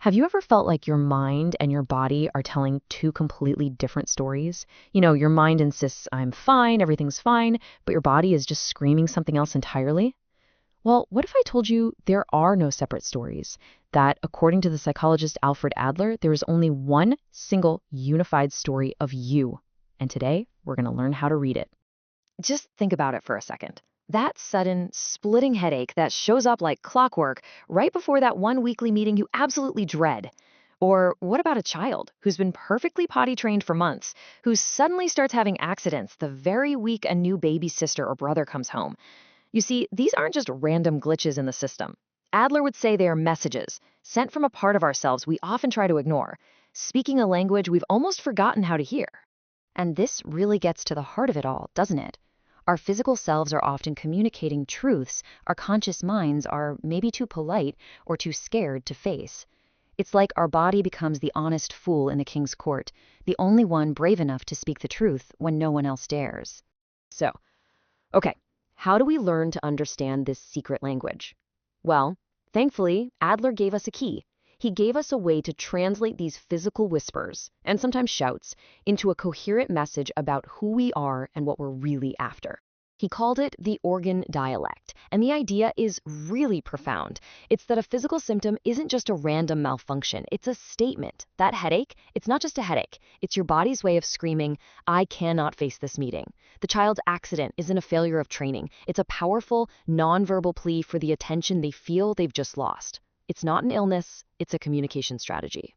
Have you ever felt like your mind and your body are telling two completely different stories? Your mind insists, I'm fine, everything's fine, but your body is just screaming something else entirely? Well, what if I told you there are no separate stories? That, according to the psychologist Alfred Adler, there is only one single unified story of you. And today, we're going to learn how to read it. Just think about it for a second. That sudden, splitting headache that shows up like clockwork right before that one weekly meeting you absolutely dread. Or what about a child who's been perfectly potty trained for months, who suddenly starts having accidents the very week a new baby sister or brother comes home? You see, these aren't just random glitches in the system. Adler would say they are messages, sent from a part of ourselves we often try to ignore, speaking a language we've almost forgotten how to hear. And this really gets to the heart of it all, doesn't it? Our physical selves are often communicating truths our conscious minds are maybe too polite or too scared to face. It's like our body becomes the honest fool in the king's court, the only one brave enough to speak the truth when no one else dares. So, okay, how do we learn to understand this secret language? Well, thankfully, Adler gave us a key. He gave us a way to translate these physical whispers, and sometimes shouts, into a coherent message about who we are and what we're really after. He called it the organ dialect, and the idea is really profound. It's that a physical symptom isn't just a random malfunction, it's a statement. That headache, it's not just a headache. It's your body's way of screaming, I cannot face this meeting. The child's accident isn't a failure of training. It's a powerful, nonverbal plea for the attention they feel they've just lost. It's not an illness, it's a communication strategy.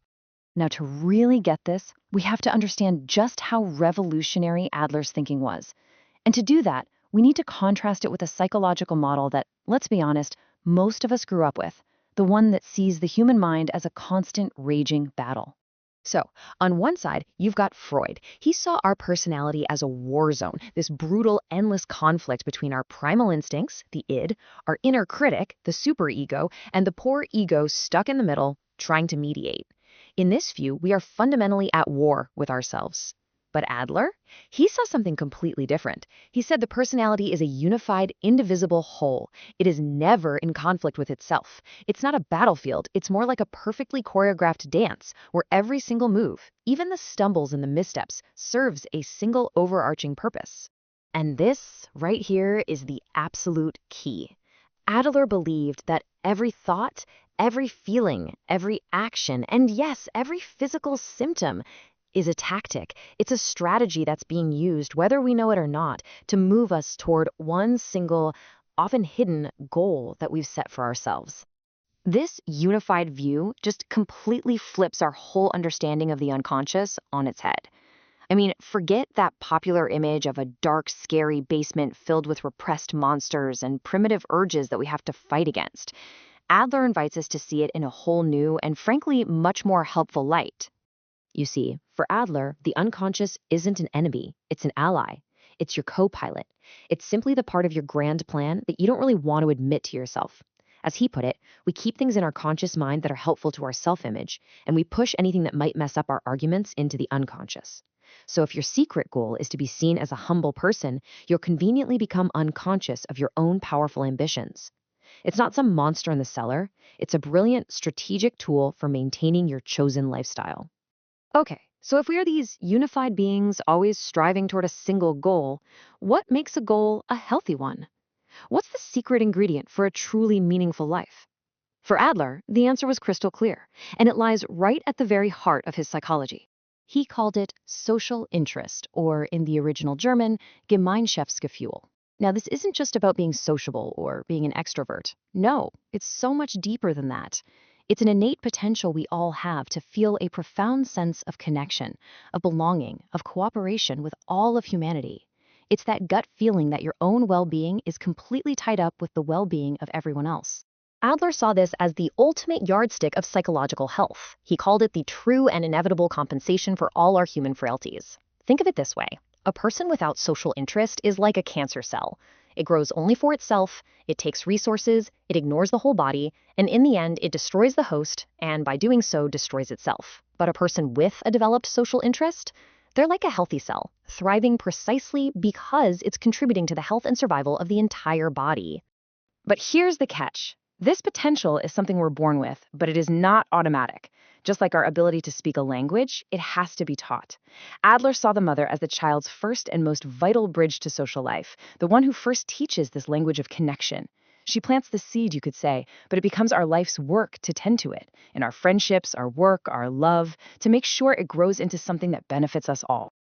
Now, to really get this, we have to understand just how revolutionary Adler's thinking was. And to do that, we need to contrast it with a psychological model that, let's be honest, most of us grew up with, the one that sees the human mind as a constant raging battle. So, on one side, you've got Freud. He saw our personality as a war zone, this brutal, endless conflict between our primal instincts, the id, our inner critic, the superego, and the poor ego stuck in the middle, trying to mediate. In this view, we are fundamentally at war with ourselves. But Adler, he saw something completely different. He said the personality is a unified, indivisible whole. It is never in conflict with itself. It's not a battlefield. It's more like a perfectly choreographed dance where every single move, even the stumbles and the missteps, serves a single overarching purpose. And this, right here, is the absolute key. Adler believed that every thought, every feeling, every action, and yes, every physical symptom is a tactic. It's a strategy that's being used, whether we know it or not, to move us toward one single, often hidden goal that we've set for ourselves. This unified view just completely flips our whole understanding of the unconscious on its head. I mean, forget that popular image of a dark, scary basement filled with repressed monsters and primitive urges that we have to fight against. Adler invites us to see it in a whole new and frankly much more helpful light. You see, for Adler, the unconscious isn't an enemy, it's an ally. It's your co-pilot. It's simply the part of your grand plan that you don't really want to admit to yourself. As he put it, we keep things in our conscious mind that are helpful to our self-image, and we push anything that might mess up our arguments into the unconscious. So if your secret goal is to be seen as a humble person, you'll conveniently become unconscious of your own powerful ambitions. It's not some monster in the cellar. It's a brilliant strategic tool for maintaining your chosen lifestyle. Okay, so if we are these unified beings always striving toward a single goal, what makes a goal a healthy one? What's the secret ingredient for a truly meaningful life? For Adler, the answer was crystal clear, and it lies right at the very heart of his psychology. He called it social interest, or in the original German, Gemeinschaftsgefühl. Now, this isn't just about being sociable or being an extrovert. No, it's so much deeper than that. It's an innate potential we all have to feel a profound sense of connection, of belonging, of cooperation with all of humanity. It's that gut feeling that your own well-being is completely tied up with the well-being of everyone else. Adler saw this as the ultimate yardstick of psychological health. He called it the true and inevitable compensation for all our human frailties. Think of it this way. A person without social interest is like a cancer cell. It grows only for itself, it takes resources, it ignores the whole body, and in the end, it destroys the host, and by doing so, destroys itself. But a person with a developed social interest, they're like a healthy cell, thriving precisely because it's contributing to the health and survival of the entire body. But here's the catch. This potential is something we're born with, but it is not automatic. Just like our ability to speak a language, it has to be taught. Adler saw the mother as the child's first and most vital bridge to social life, the one who first teaches this language of connection. She plants the seed, you could say, but it becomes our life's work to tend to it, in our friendships, our work, our love, to make sure it grows into something that benefits us all.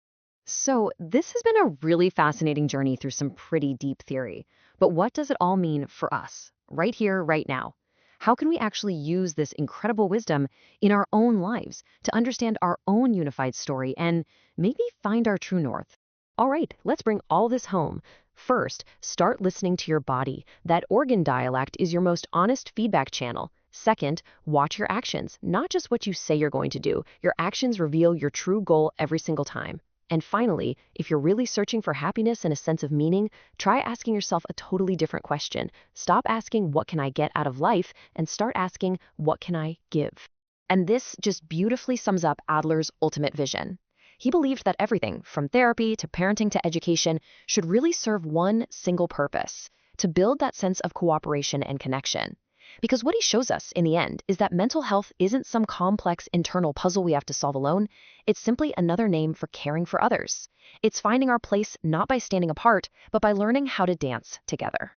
So, this has been a really fascinating journey through some pretty deep theory. But what does it all mean for us, right here, right now? How can we actually use this incredible wisdom in our own lives to understand our own unified story and maybe find our true north? All right, let's bring all this home. First, start listening to your body. That organ dialect is your most honest feedback channel. Second, watch your actions, not just what you say you're going to do. Your actions reveal your true goal every single time. And finally, if you're really searching for happiness and a sense of meaning, try asking yourself a totally different question. Stop asking, what can I get out of life? And start asking, what can I give? And this just beautifully sums up Adler's ultimate vision. He believed that everything, from therapy to parenting to education, should really serve one single purpose: to build that sense of cooperation and connection. Because what he shows us, in the end, is that mental health isn't some complex internal puzzle we have to solve alone. It's simply another name for caring for others. It's finding our place not by standing apart, but by learning how to dance together.